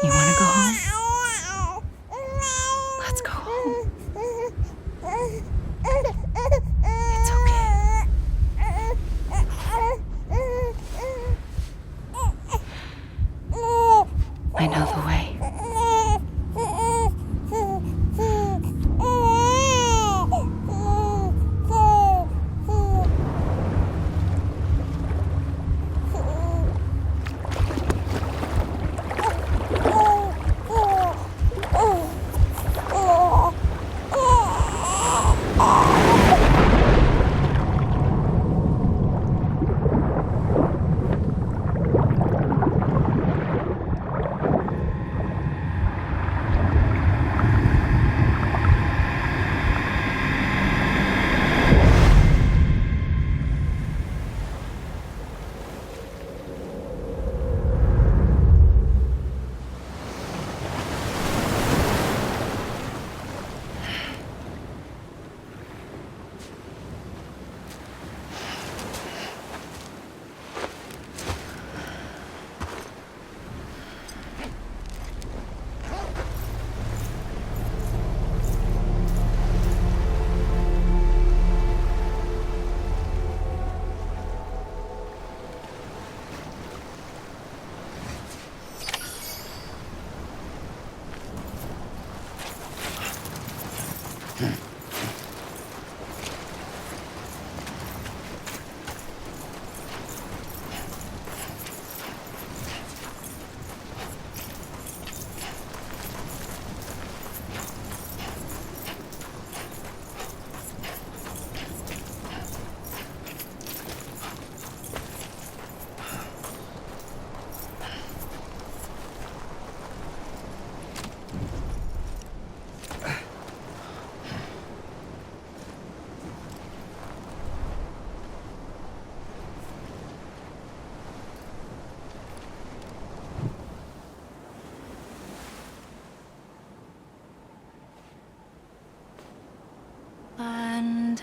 You want to go home? Let's go home. It's okay. I know the way.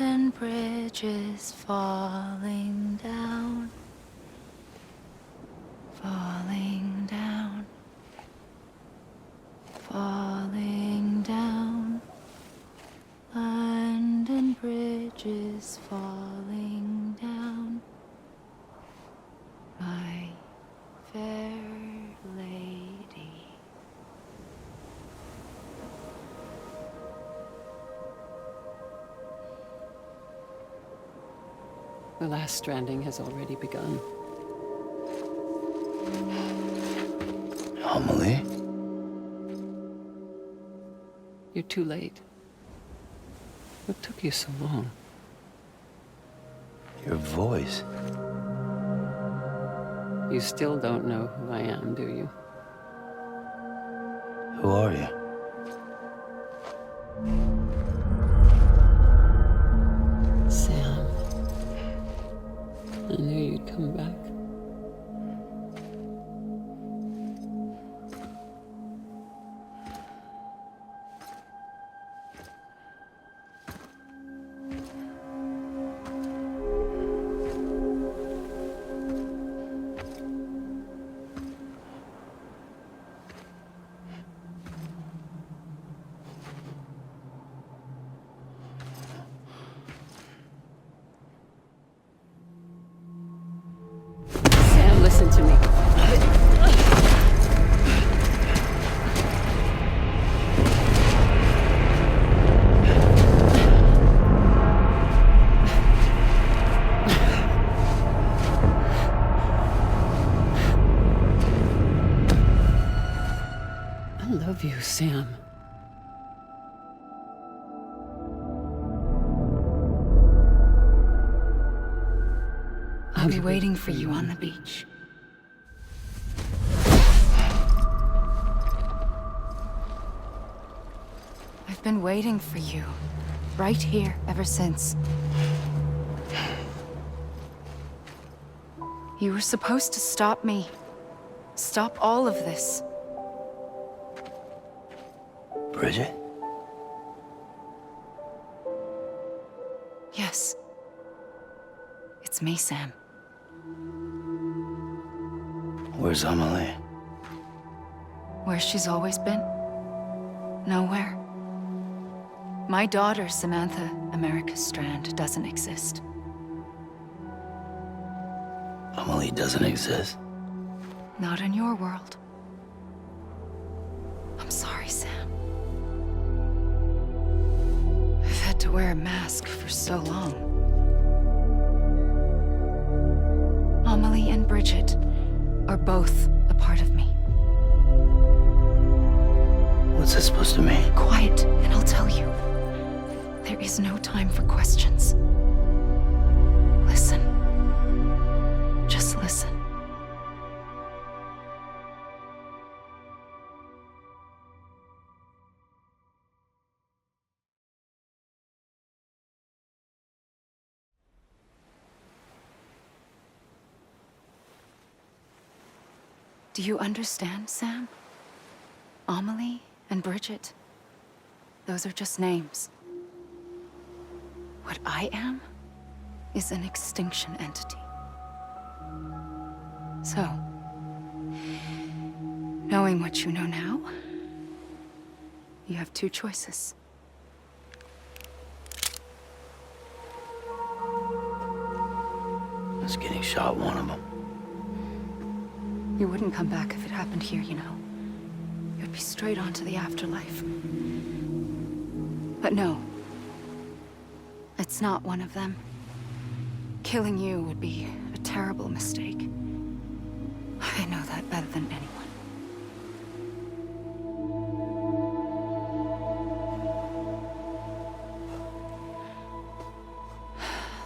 And bridges falling down, falling down, falling down. London bridges falling down, my fair lady. The last stranding has already begun. Amelie? You're too late. What took you so long? Your voice. You still don't know who I am, do you? Who are you? Sam. I knew you'd come back. Listen to me. I love you, Sam. I'll be waiting for you on the beach. I've been waiting for you, right here, ever since. You were supposed to stop me. Stop all of this. Bridget? Yes. It's me, Sam. Where's Amelie? Where she's always been? Nowhere. My daughter, Samantha America Strand, doesn't exist. Emily doesn't exist. Not in your world. I'm sorry, Sam. I've had to wear a mask for so long. Amelie and Bridget are both a part of me. What's that supposed to mean? Quiet, and I'll tell you. There is no time for questions. Listen. Just listen. Do you understand, Sam? Amelie and Bridget, those are just names. What I am is an extinction entity. So, knowing what you know now, you have two choices. Is getting shot one of them? You wouldn't come back if it happened here, you know. You'd be straight on to the afterlife. But no. It's not one of them. Killing you would be a terrible mistake. I know that better than anyone.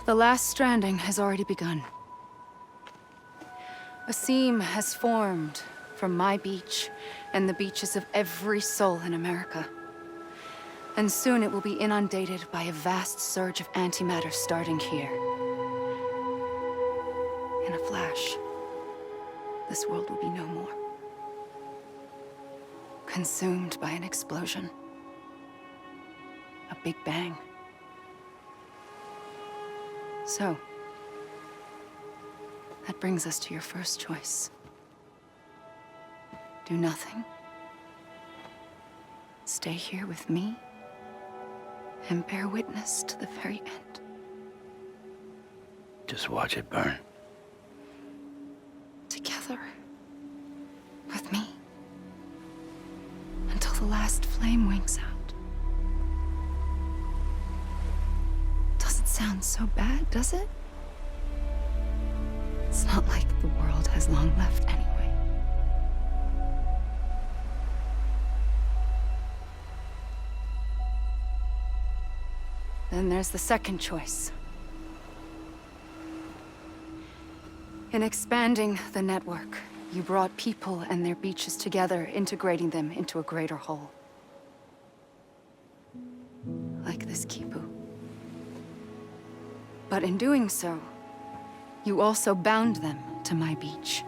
The last stranding has already begun. A seam has formed from my beach and the beaches of every soul in America. And soon it will be inundated by a vast surge of antimatter starting here. In a flash, this world will be no more. Consumed by an explosion. A big bang. So, that brings us to your first choice. Do nothing. Stay here with me and bear witness to the very end. Just watch it burn. Together. With me. Until the last flame winks out. Doesn't sound so bad, does it? It's not like the world has long left anyway. Then there's the second choice. In expanding the network, you brought people and their beaches together, integrating them into a greater whole. Like this Kipu. But in doing so, you also bound them to my beach.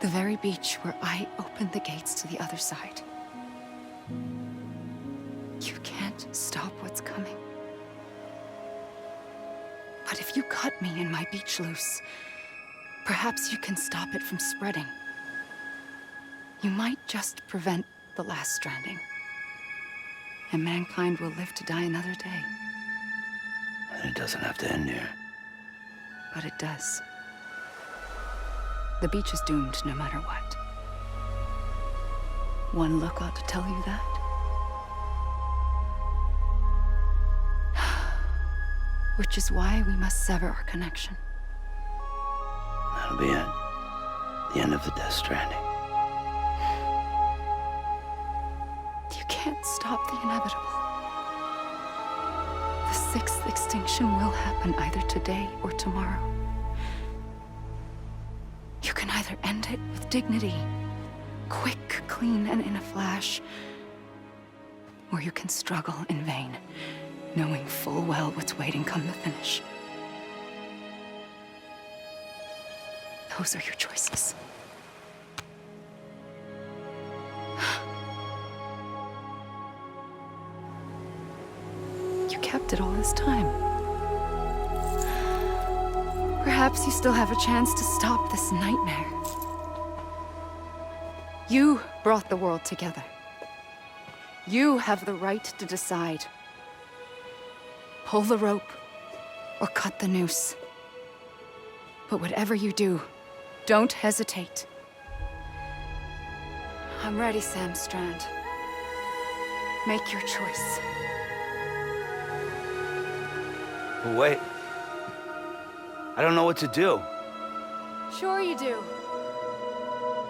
The very beach where I opened the gates to the other side. You can't stop what's coming. But if you cut me and my beach loose, perhaps you can stop it from spreading. You might just prevent the last stranding. And mankind will live to die another day. And it doesn't have to end here. But it does. The beach is doomed no matter what. One look ought to tell you that. Which is why we must sever our connection. That'll be it. The end of the Death Stranding. You can't stop the inevitable. The sixth extinction will happen either today or tomorrow. You can either end it with dignity, quick, clean, and in a flash, or you can struggle in vain, knowing full well what's waiting come the finish. Those are your choices. You kept it all this time. Perhaps you still have a chance to stop this nightmare. You brought the world together. You have the right to decide. Pull the rope, or cut the noose. But whatever you do, don't hesitate. I'm ready, Sam Strand. Make your choice. But wait. I don't know what to do. Sure you do.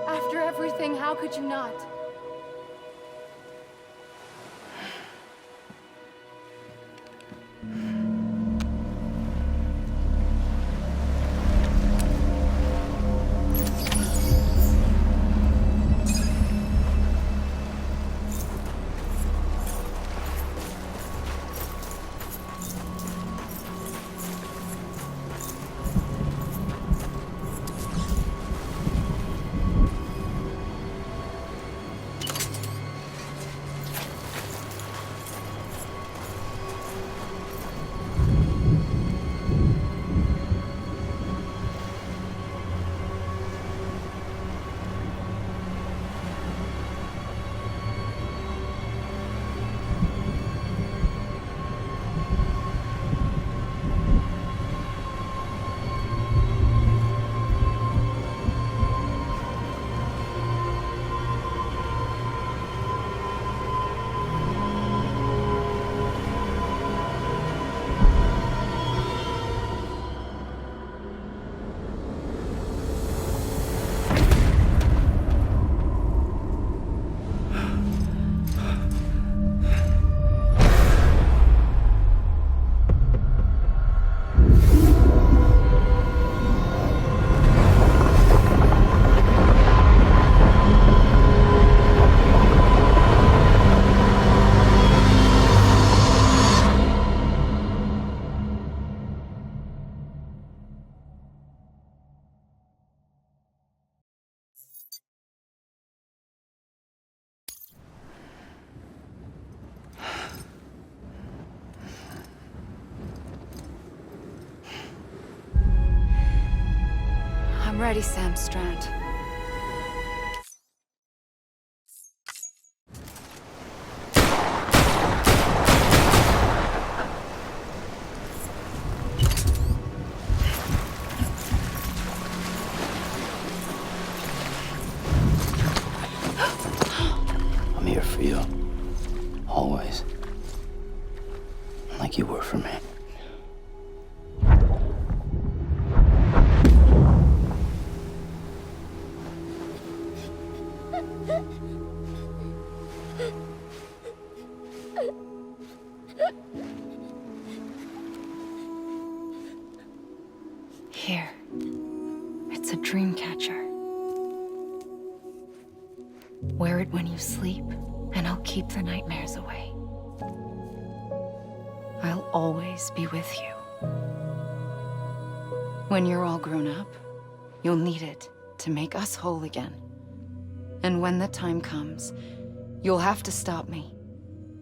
After everything, how could you not? I'm ready, Sam Strand. I'm here for you. Always. Like you were for me. Here. It's a dream catcher. Wear it when you sleep, and I'll keep the nightmares away. I'll always be with you. When you're all grown up, you'll need it to make us whole again. And when the time comes, you'll have to stop me.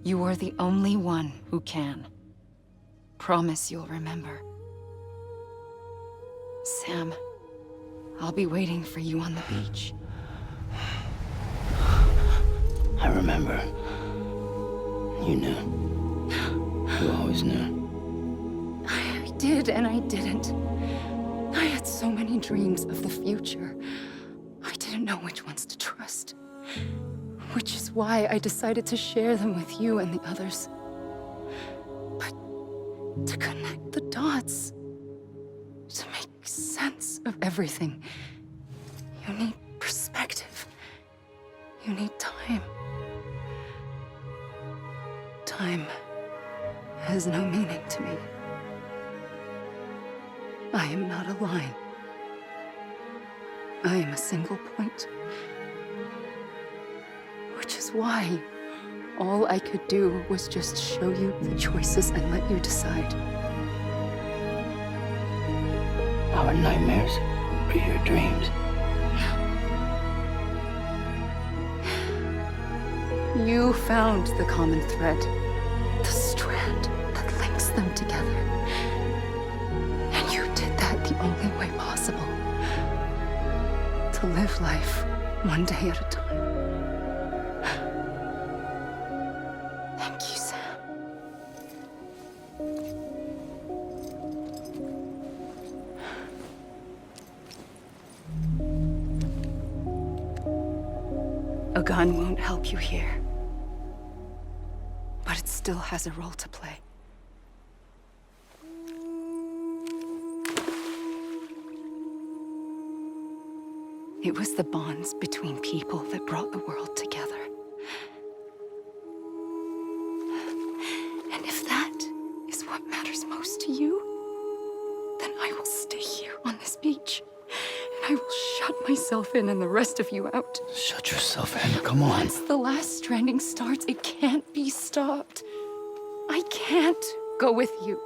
You are the only one who can. Promise you'll remember. Sam, I'll be waiting for you on the beach. I remember. You knew. You always knew. I did and I didn't. I had so many dreams of the future. I didn't know which ones to trust. Which is why I decided to share them with you and the others. But to connect the dots, to make sense of everything, you need perspective. You need time. Time has no meaning to me. I am not a line. I am a single point. Which is why all I could do was just show you the choices and let you decide. Our nightmares are your dreams. You found the common thread, the strand that links them together. And you did that the only way possible. To live life one day at a time. gun won't help you here. But it still has a role to play. It was the bonds between people that brought the world together. And if that is what matters most to you, then I will stay here on this beach. And I will shut myself in and the rest of you out. Shut yourself in. Come on. Once the last stranding starts, it can't be stopped. I can't go with you.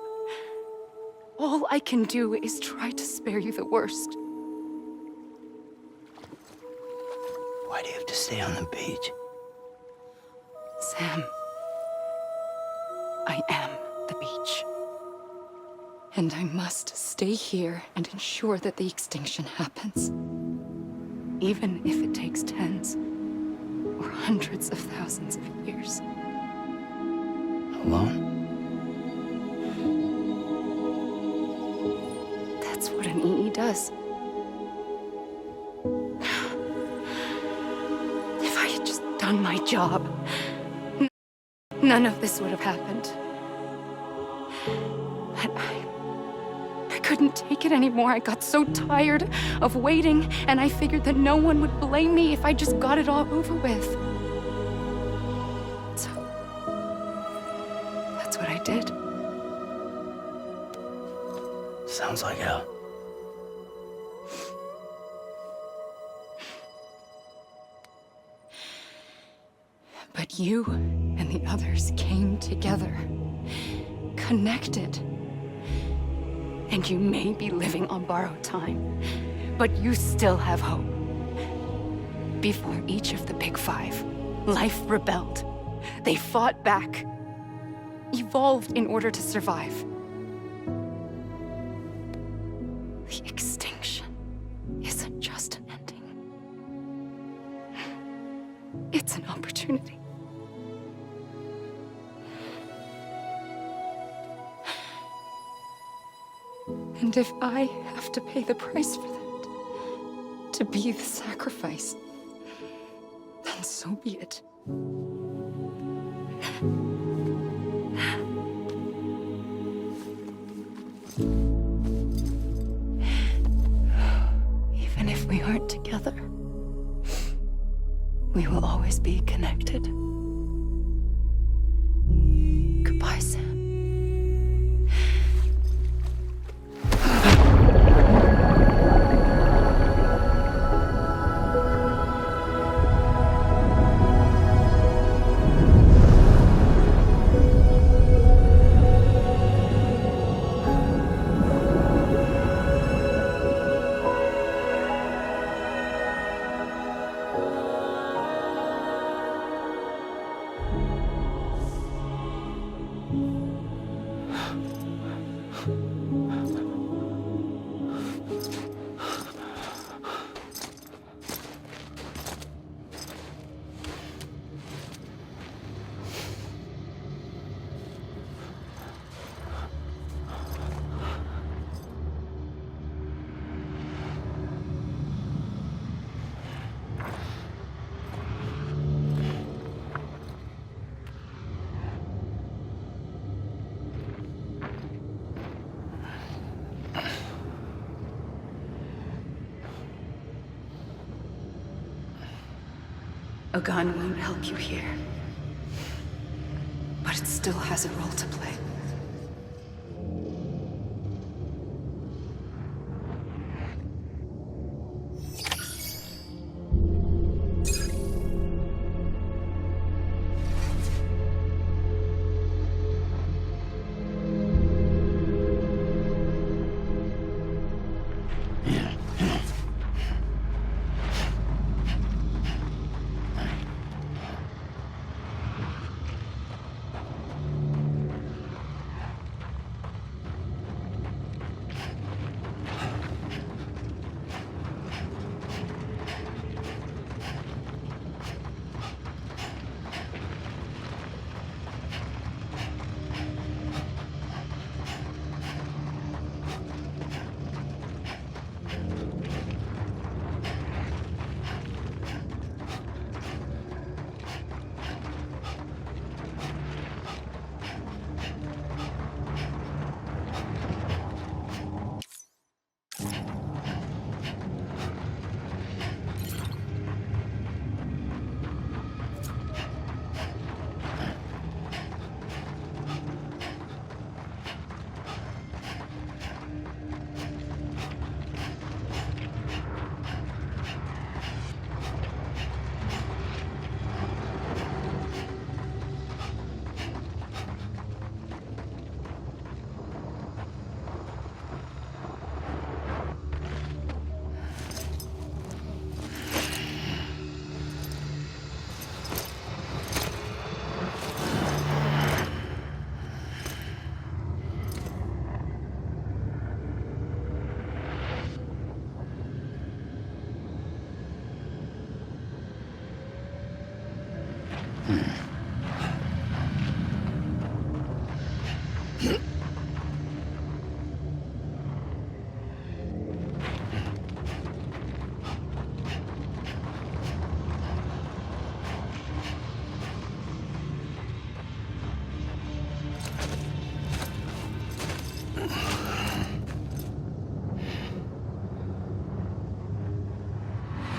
All I can do is try to spare you the worst. Why do you have to stay on the beach? Sam, I am the beach. And I must stay here and ensure that the extinction happens. Even if it takes tens or hundreds of thousands of years. Alone? That's what an EE does. If I had just done my job, none of this would have happened. But I couldn't take it anymore. I got so tired of waiting, and I figured that no one would blame me if I just got it all over with. So, that's what I did. Sounds like hell. But you and the others came together, connected. And you may be living on borrowed time, but you still have hope. Before each of the Big Five, life rebelled. They fought back, evolved in order to survive. The extinction isn't just an ending. It's an opportunity. And if I have to pay the price for that, to be the sacrifice, then so be it. Even if we aren't together, we will always be connected. Goodbye, Sam. A gun won't help you here. But it still has a role to play.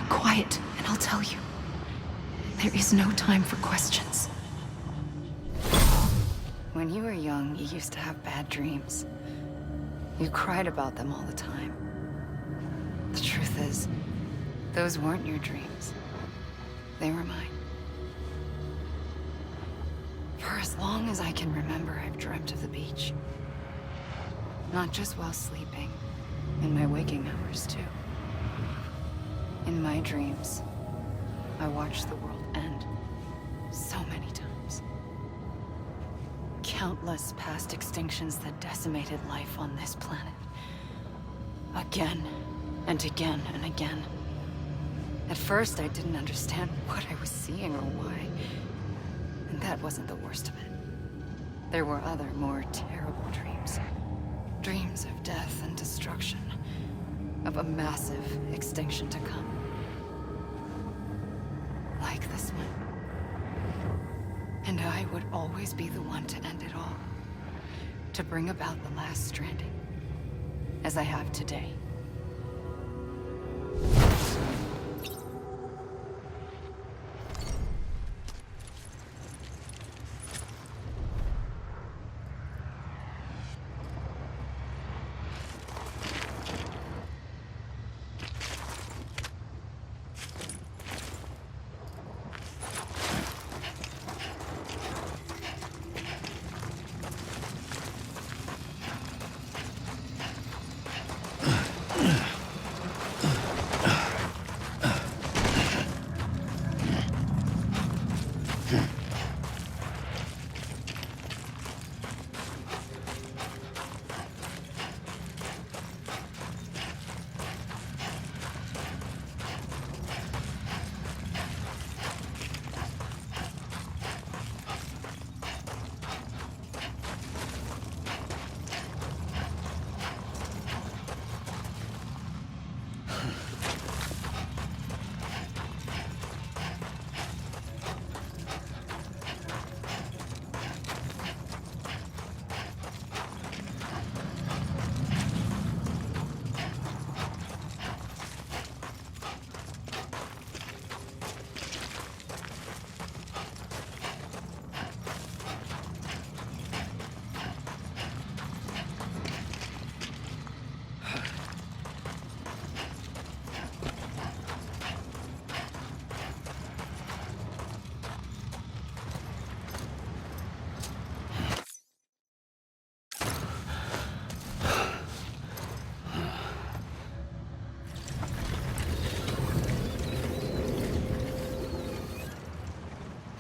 Quiet, and I'll tell you. There is no time for questions. When you were young, you used to have bad dreams. You cried about them all the time. The truth is, those weren't your dreams. They were mine. For as long as I can remember, I've dreamt of the beach. Not just while sleeping, in my waking hours too. In my dreams, I watched the world end so many times. Countless past extinctions that decimated life on this planet. Again, and again, and again. At first, I didn't understand what I was seeing or why. And that wasn't the worst of it. There were other, more terrible dreams. Dreams of death and destruction. Of a massive extinction to come. Like this one. And I would always be the one to end it all. To bring about the last stranding. As I have today.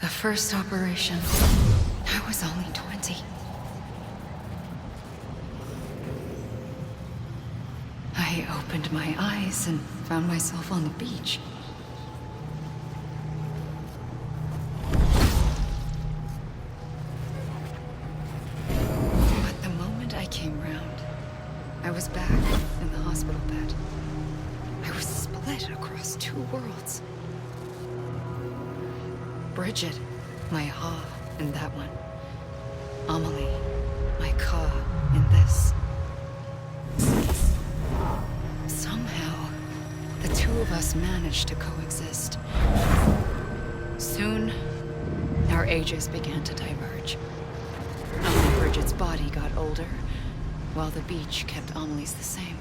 The first operation, I was only 20. I opened my eyes and found myself on the beach. But the moment I came round, I was back in the hospital bed. I was split across two worlds. Bridget, my Ha in that one. Amelie, my Ka in this. Somehow, the two of us managed to coexist. Soon, our ages began to diverge. Only Bridget's body got older, while the beach kept Amelie's the same.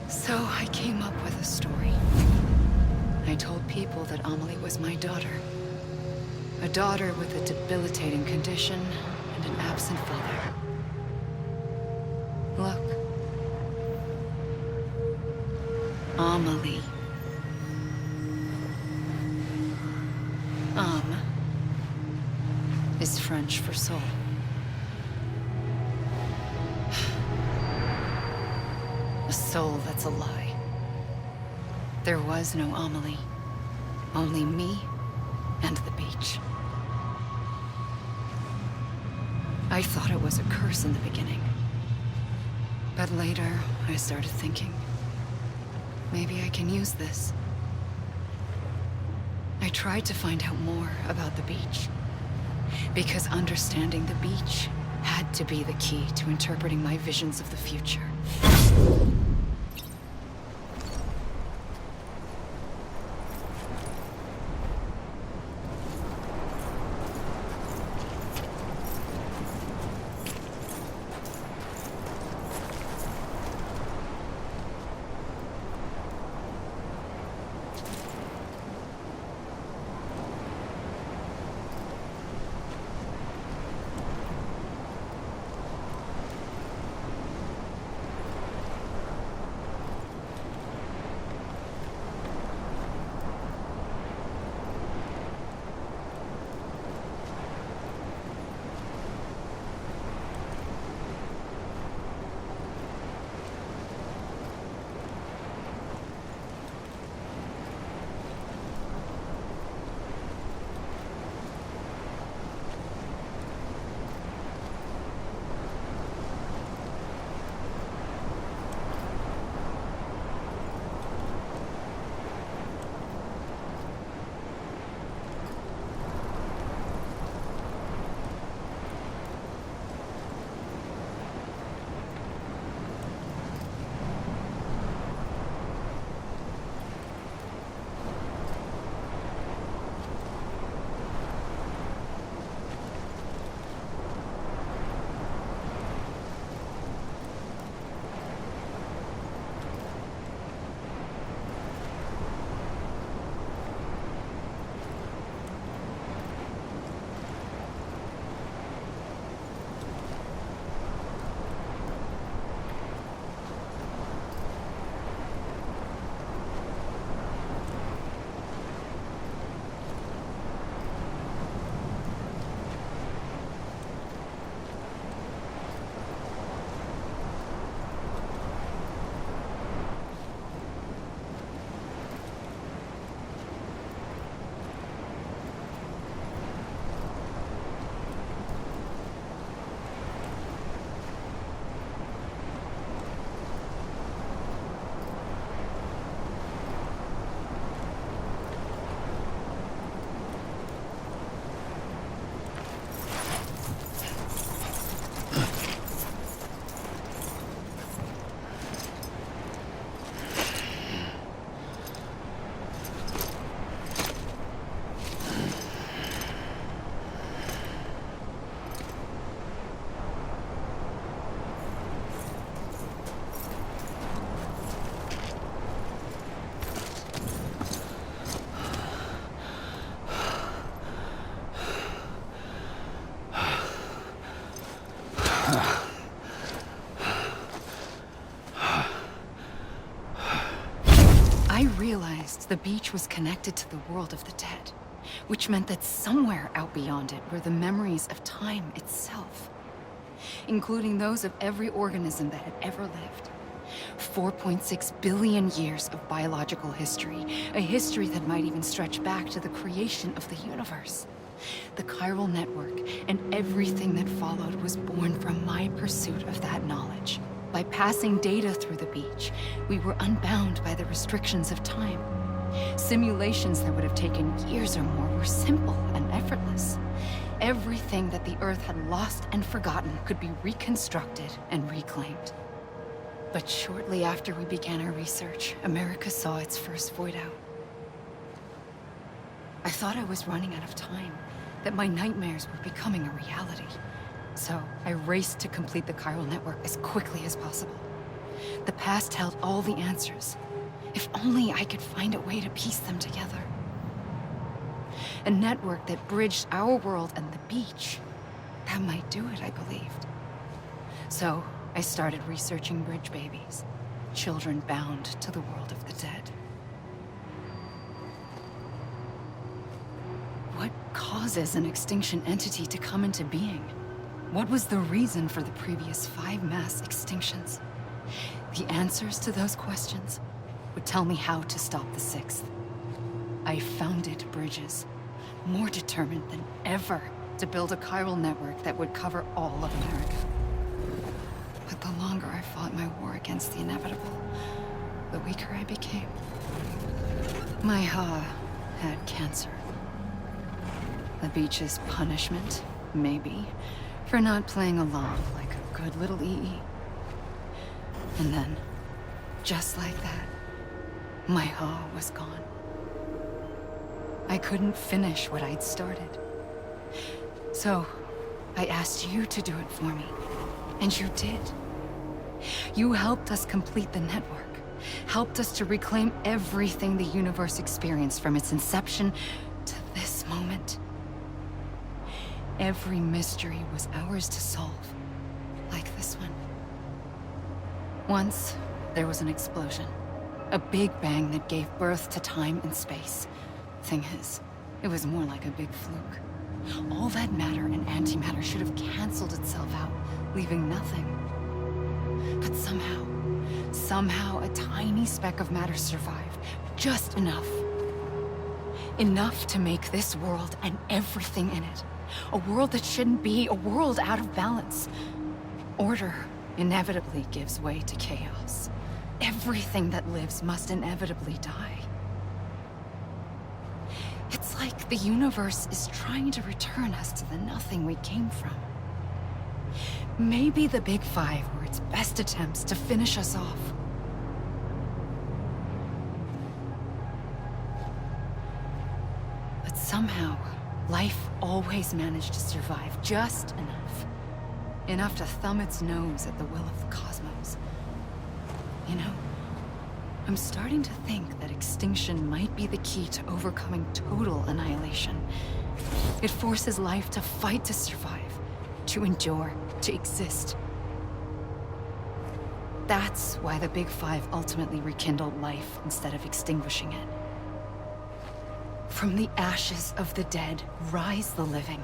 So I came up with a story. I told people that Amelie was my daughter. A daughter with a debilitating condition and an absent father. Look. Amelie. Âme is French for soul. A soul that's a lie. There was no Amelie. Only me and the beach. I thought it was a curse in the beginning. But later, I started thinking, maybe I can use this. I tried to find out more about the beach, because understanding the beach had to be the key to interpreting my visions of the future. I realized the beach was connected to the world of the dead, which meant that somewhere out beyond it were the memories of time itself, including those of every organism that had ever lived. 4.6 billion years of biological history, a history that might even stretch back to the creation of the universe. The chiral network and everything that followed was born from my pursuit of that knowledge. By passing data through the beach, we were unbound by the restrictions of time. Simulations that would have taken years or more were simple and effortless. Everything that the Earth had lost and forgotten could be reconstructed and reclaimed. But shortly after we began our research, America saw its first void out. I thought I was running out of time, that my nightmares were becoming a reality. So I raced to complete the chiral network as quickly as possible. The past held all the answers. If only I could find a way to piece them together. A network that bridged our world and the beach. That might do it, I believed. So I started researching bridge babies, children bound to the world of the dead. What causes an extinction entity to come into being? What was the reason for the previous 5 mass extinctions? The answers to those questions would tell me how to stop the 6th. I founded bridges, more determined than ever to build a chiral network that would cover all of America. But the longer I fought my war against the inevitable, the weaker I became. My Ha had cancer. The beach's punishment, maybe, for not playing along like a good little EE. And then, just like that, my Ha was gone. I couldn't finish what I'd started. So, I asked you to do it for me, and you did. You helped us complete the network, helped us to reclaim everything the universe experienced from its inception to this moment. Every mystery was ours to solve, like this one. Once, there was an explosion. A big bang that gave birth to time and space. Thing is, it was more like a big fluke. All that matter and antimatter should have canceled itself out, leaving nothing. But somehow a tiny speck of matter survived. Just enough. Enough to make this world and everything in it. A world that shouldn't be, a world out of balance. Order inevitably gives way to chaos. Everything that lives must inevitably die. It's like the universe is trying to return us to the nothing we came from. Maybe the Big Five were its best attempts to finish us off. But somehow, life always managed to survive just enough. Enough to thumb its nose at the will of the cosmos. You know, I'm starting to think that extinction might be the key to overcoming total annihilation. It forces life to fight to survive, to endure, to exist. That's why the Big Five ultimately rekindled life instead of extinguishing it. From the ashes of the dead rise the living.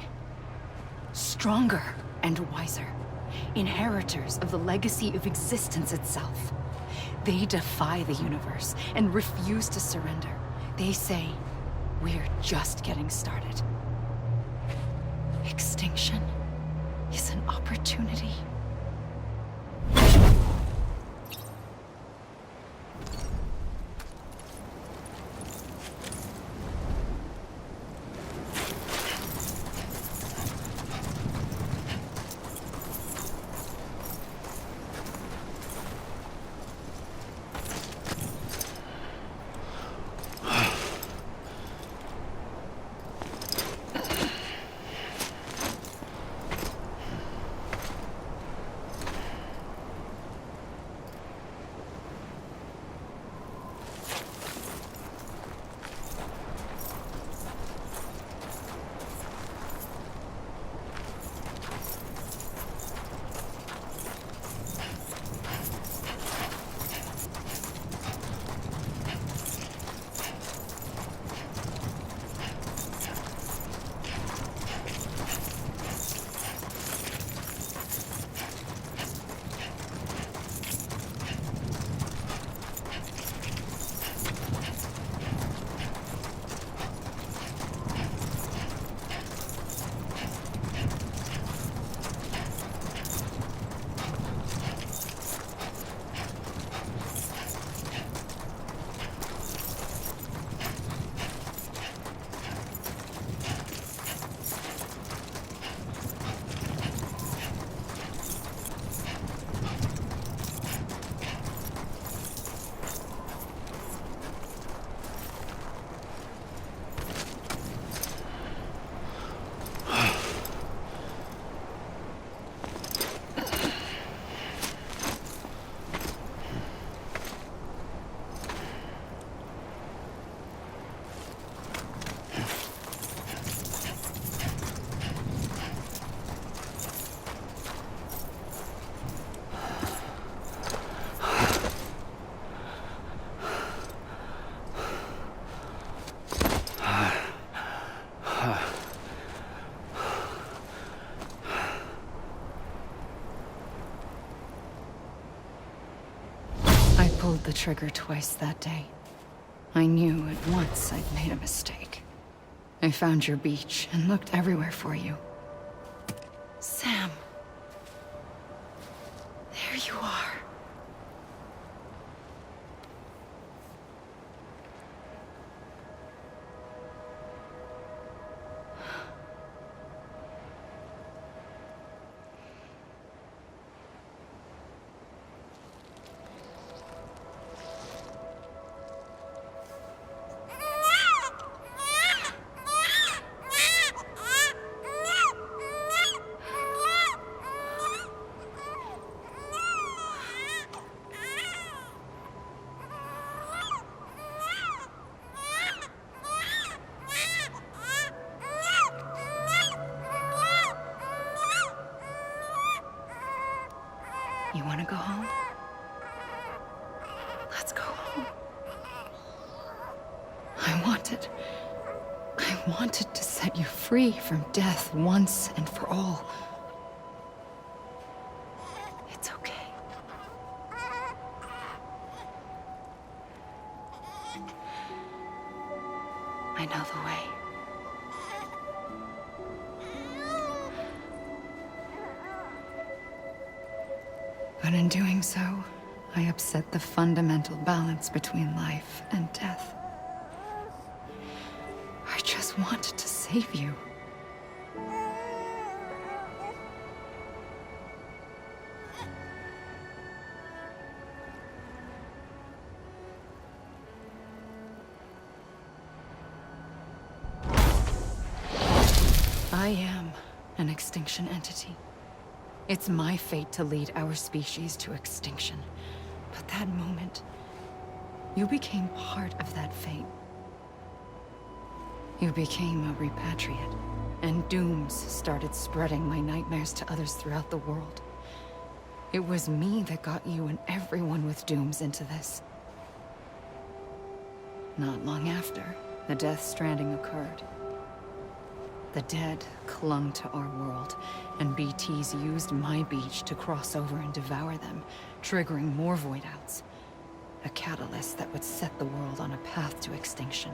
Stronger and wiser. Inheritors of the legacy of existence itself. They defy the universe and refuse to surrender. They say, we're just getting started. Extinction is an opportunity. Pulled the trigger twice that day. I knew at once I'd made a mistake. I found your beach and looked everywhere for you. Sam. There you are. You want to go home? Let's go home. I wanted to set you free from death once and for all. It's okay. I know the way. But in doing so, I upset the fundamental balance between life and death. I just wanted to save you. I am an extinction entity. It's my fate to lead our species to extinction. But that moment, you became part of that fate. You became a repatriate, and dooms started spreading my nightmares to others throughout the world. It was me that got you and everyone with dooms into this. Not long after, the Death Stranding occurred. The dead clung to our world, and BTs used my beach to cross over and devour them, triggering more void outs. A catalyst that would set the world on a path to extinction.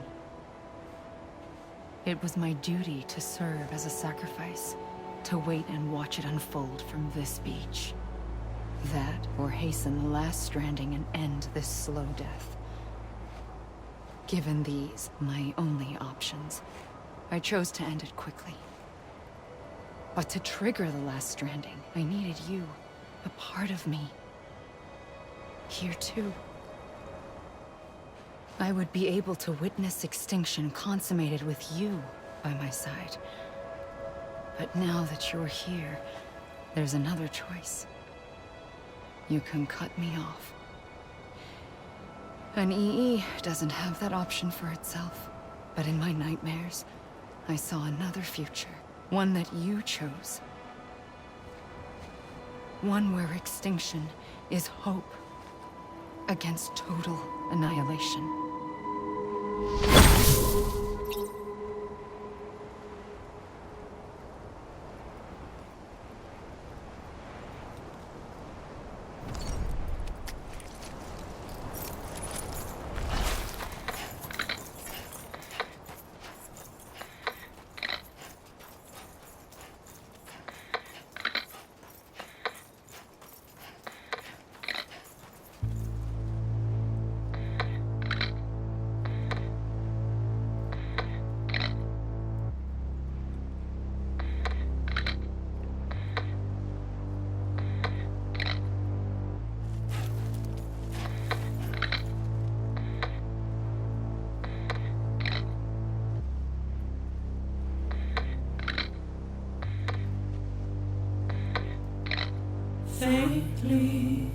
It was my duty to serve as a sacrifice, to wait and watch it unfold from this beach. That, or hasten the last stranding and end this slow death. Given these, my only options, I chose to end it quickly. But to trigger the last stranding, I needed you, a part of me. Here too. I would be able to witness extinction consummated with you by my side. But now that you're here, there's another choice. You can cut me off. An EE doesn't have that option for itself. But in my nightmares, I saw another future. One that you chose. One where extinction is hope against total annihilation. Faintly,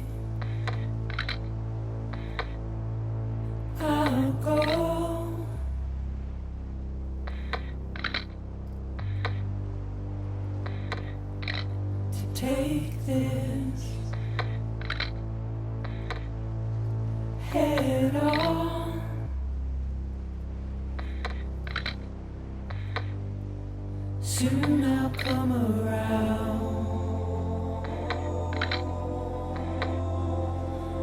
I'll go to take this head on. Soon I'll come around.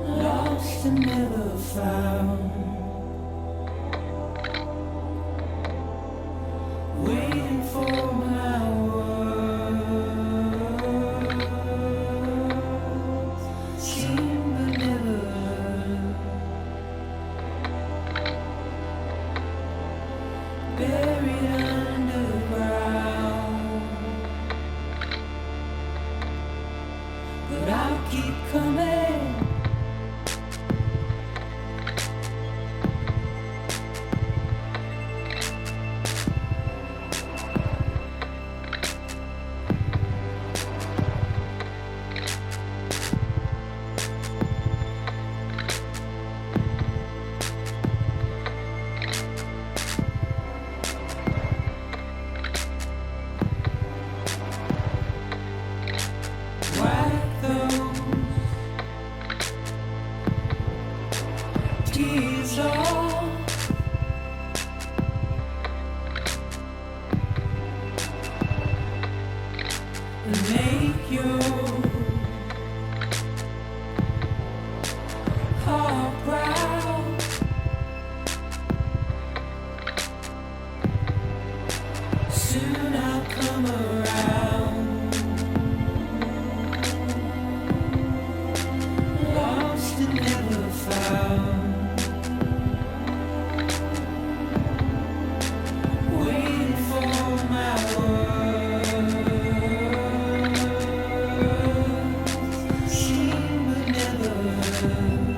Lost and never found. coming. Wipe those tears off. And make your heart proud. Soon I'll come around. Lost and never found. Waiting for my words. Seen but never heard.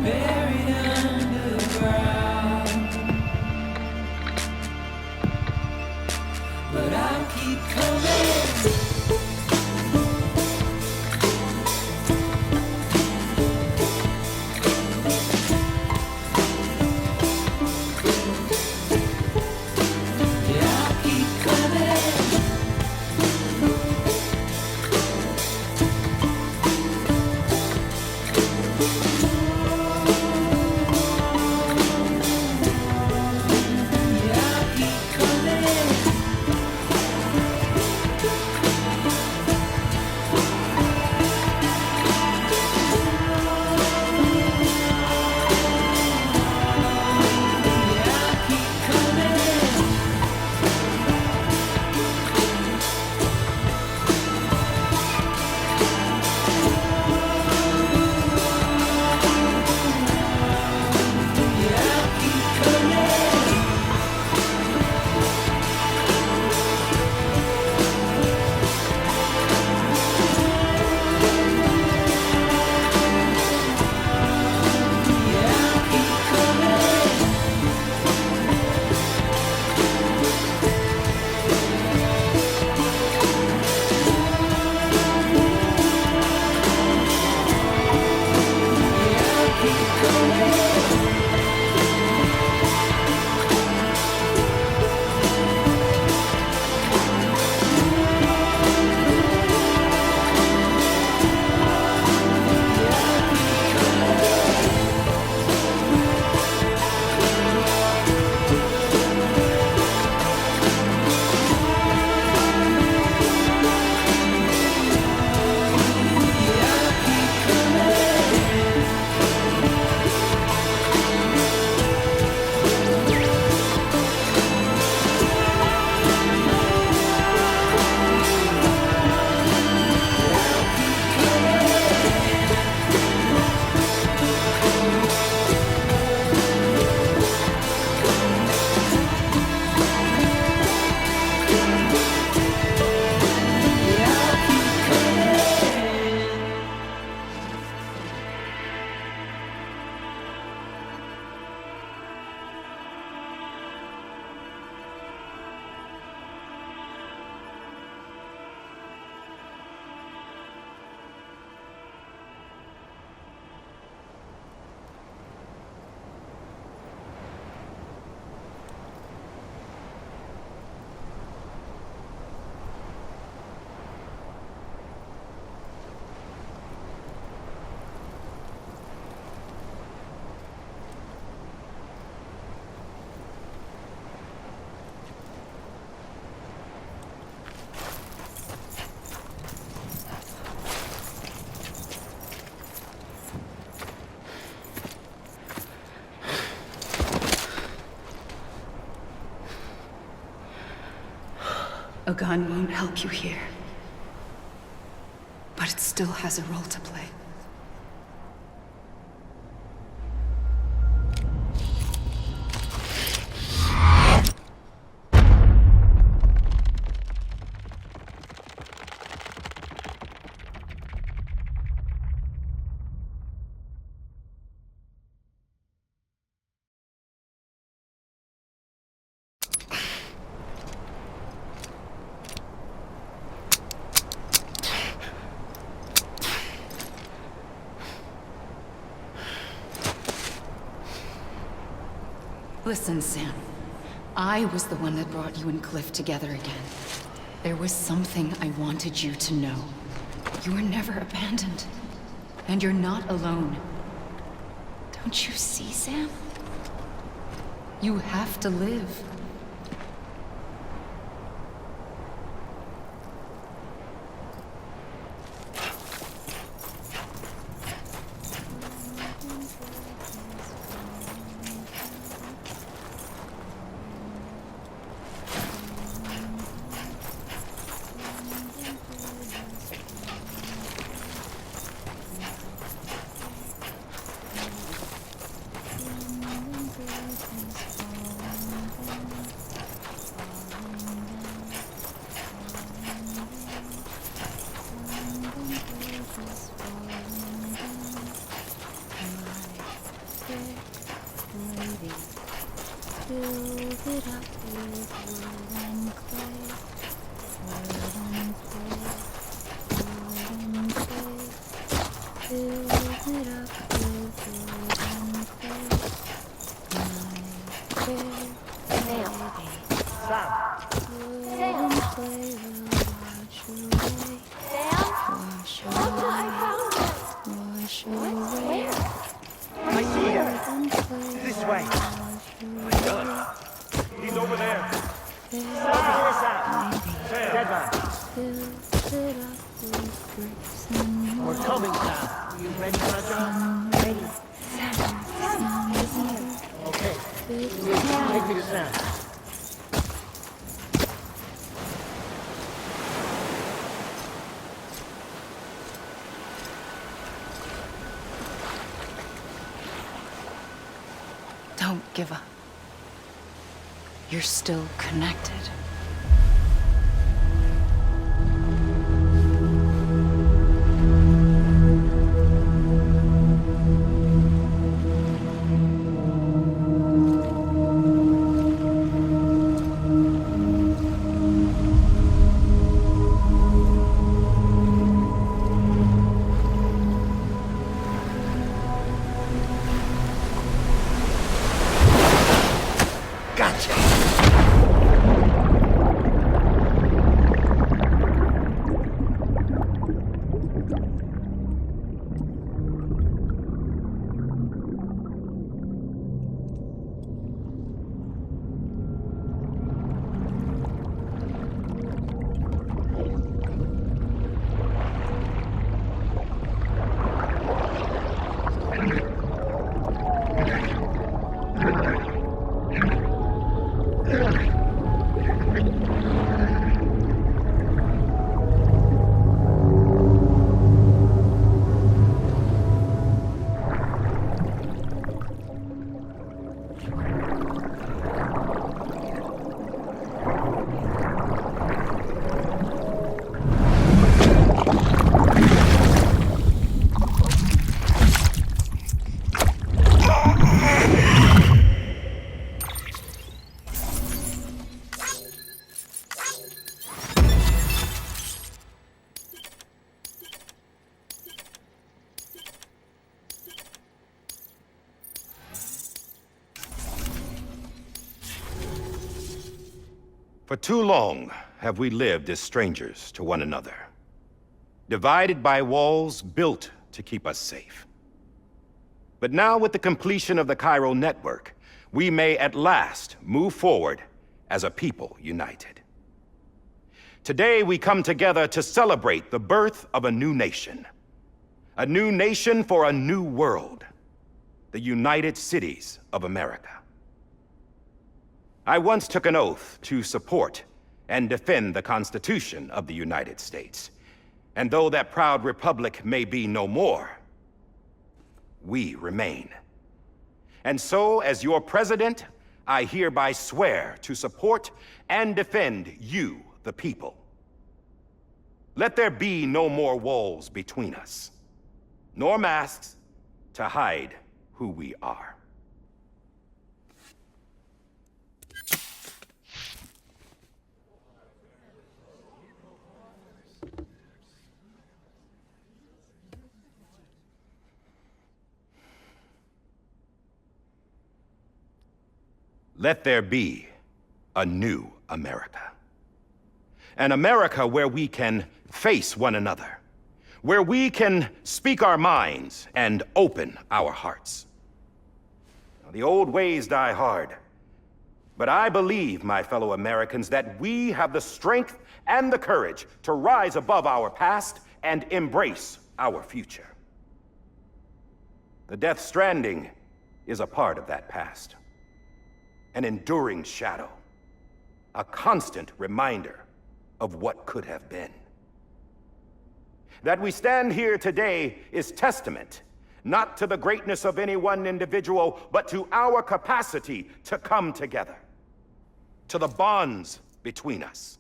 Buried underground. But I'll keep coming. Yeah, I'll keep coming. Yeah, I'll keep coming. Yeah, I'll keep coming. Yeah, I'll keep coming. Yeah, I'll keep coming. Yeah, I'll keep coming. A gun won't help you here. But it still has a role to play. Listen, Sam. I was the one that brought you and Cliff together again. There was something I wanted you to know. You were never abandoned. And you're not alone. Don't you see, Sam? You have to live. Don't give up. You're still connected. For too long have we lived as strangers to one another, divided by walls built to keep us safe. But now, with the completion of the Chiral network, we may at last move forward as a people united. Today, we come together to celebrate the birth of a new nation for a new world, the United Cities of America. I once took an oath to support and defend the Constitution of the United States. And though that proud republic may be no more, we remain. And so, as your president, I hereby swear to support and defend you, the people. Let there be no more walls between us, nor masks to hide who we are. let there be a new America. An America where we can face one another, where we can speak our minds and open our hearts. Now, the old ways die hard, but I believe, my fellow Americans, that we have the strength and the courage to rise above our past and embrace our future. The Death Stranding is a part of that past, an enduring shadow, a constant reminder of what could have been. That we stand here today is testament not to the greatness of any one individual, but to our capacity to come together, to the bonds between us,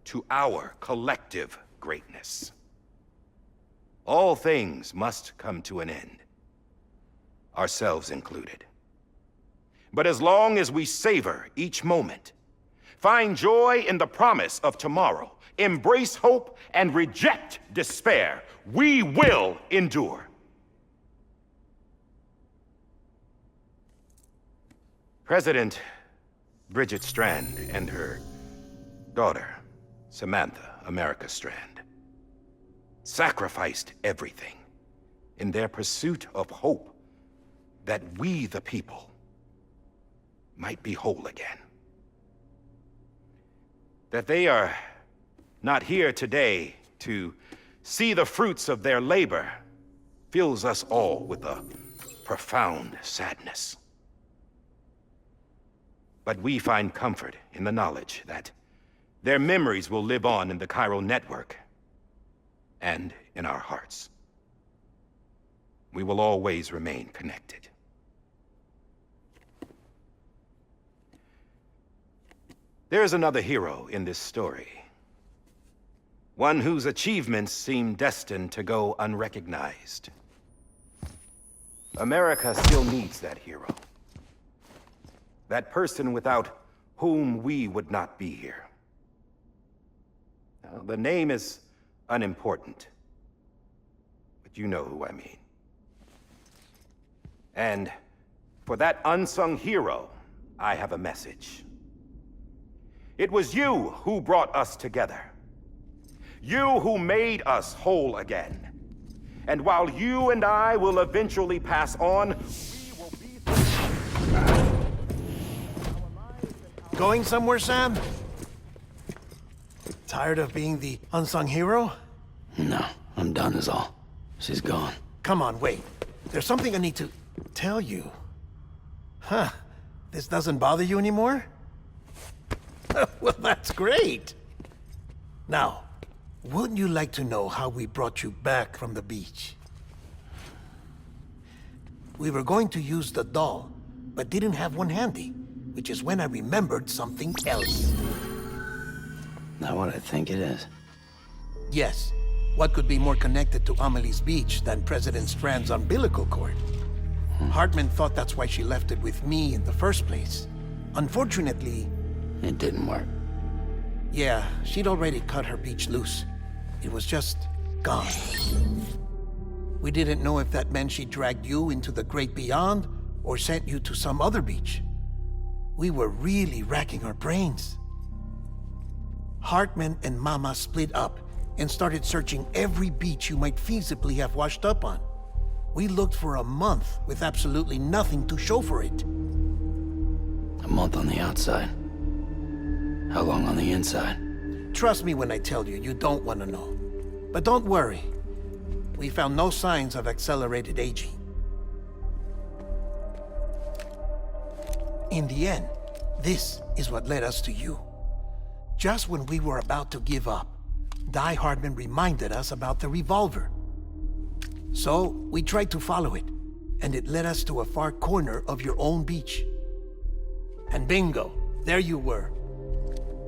to our collective greatness. All things must come to an end, ourselves included. But as long as we savor each moment, find joy in the promise of tomorrow, embrace hope, and reject despair, we will endure. President Bridget Strand and her daughter, Samantha America Strand, sacrificed everything in their pursuit of hope that we, the people, might be whole again. That they are not here today to see the fruits of their labor fills us all with a profound sadness. But we find comfort in the knowledge that their memories will live on in the chiral network and in our hearts. We will always remain connected. There is another hero in this story. One whose achievements seem destined to go unrecognized. America still needs that hero. That person without whom we would not be here. Now, the name is unimportant, but you know who I mean. And for that unsung hero, I have a message. It was you who brought us together. You who made us whole again. And while you and I will eventually pass on, we will be... Going somewhere, Sam? Tired of being the unsung hero? No, I'm done is all. She's gone. Come on, wait. There's something I need to tell you. Huh. This doesn't bother you anymore? Well, that's great. Now, wouldn't you like to know how we brought you back from the beach? We were going to use the doll, but didn't have one handy, which is when I remembered something else. Not what I think it is. Yes. What could be more connected to Amelie's beach than President Strand's umbilical cord? Hartman thought that's why she left it with me in the first place. Unfortunately... It didn't work. Yeah, she'd already cut her beach loose. It was just gone. We didn't know if that meant she dragged you into the great beyond or sent you to some other beach. We were really racking our brains. Hartman and Mama split up and started searching every beach you might feasibly have washed up on. We looked for a month with absolutely nothing to show for it. A month on the outside. How long on the inside? Trust me when I tell you, you don't want to know. But don't worry. We found no signs of accelerated aging. In the end, this is what led us to you. Just when we were about to give up, Die Hartman reminded us about the revolver. So, we tried to follow it, and it led us to a far corner of your own beach. And bingo, there you were.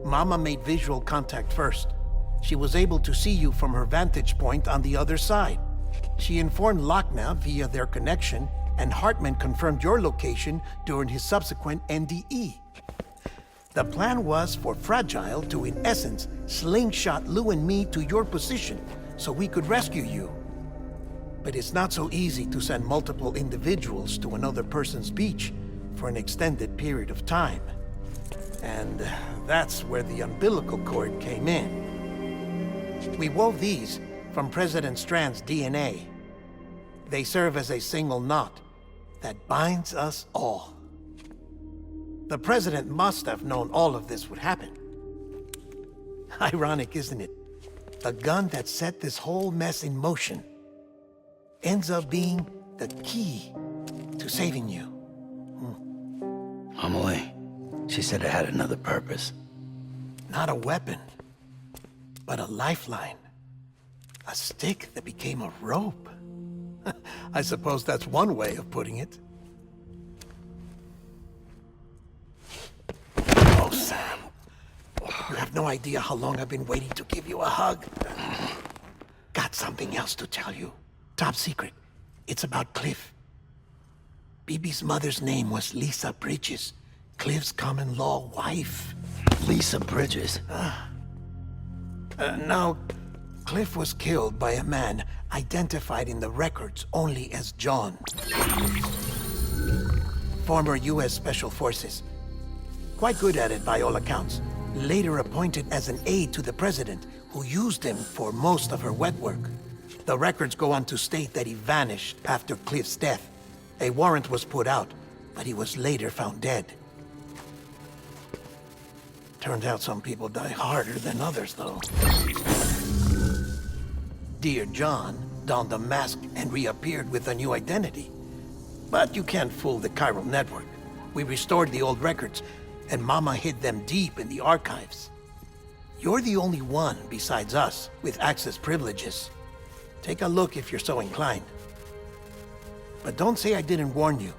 Mama made visual contact first. She was able to see you from her vantage point on the other side. She informed Lochna via their connection, and Hartman confirmed your location during his subsequent NDE. The plan was for Fragile to, in essence, slingshot Lou and me to your position so we could rescue you. But it's not so easy to send multiple individuals to another person's beach for an extended period of time. And that's where the umbilical cord came in. We wove these from President Strand's DNA. They serve as a single knot that binds us all. The President must have known all of this would happen. Ironic, isn't it? The gun that set this whole mess in motion ends up being the key to saving you. Amelie, she said it had another purpose. Not a weapon, but a lifeline. A stick that became a rope. I suppose that's one way of putting it. Oh, Sam. You have no idea how long I've been waiting to give you a hug. Got something else to tell you. Top secret. It's about Cliff. Bibi's mother's name was Lisa Bridges, Cliff's common-law wife. Lisa Bridges. Now, Cliff was killed by a man identified in the records only as John. Former U.S. Special Forces. Quite good at it by all accounts. Later appointed as an aide to the president, who used him for most of her wet work. The records go on to state that he vanished after Cliff's death. A warrant was put out, but he was later found dead. Turned out some people die harder than others, though. Dear John donned a mask and reappeared with a new identity. But you can't fool the chiral network. We restored the old records, and Mama hid them deep in the archives. You're the only one besides us with access privileges. Take a look if you're so inclined. But don't say I didn't warn you.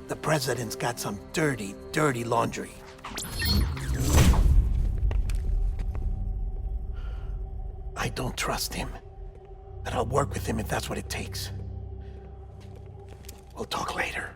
The president's got some dirty, dirty laundry. I don't trust him, but I'll work with him if that's what it takes. We'll talk later.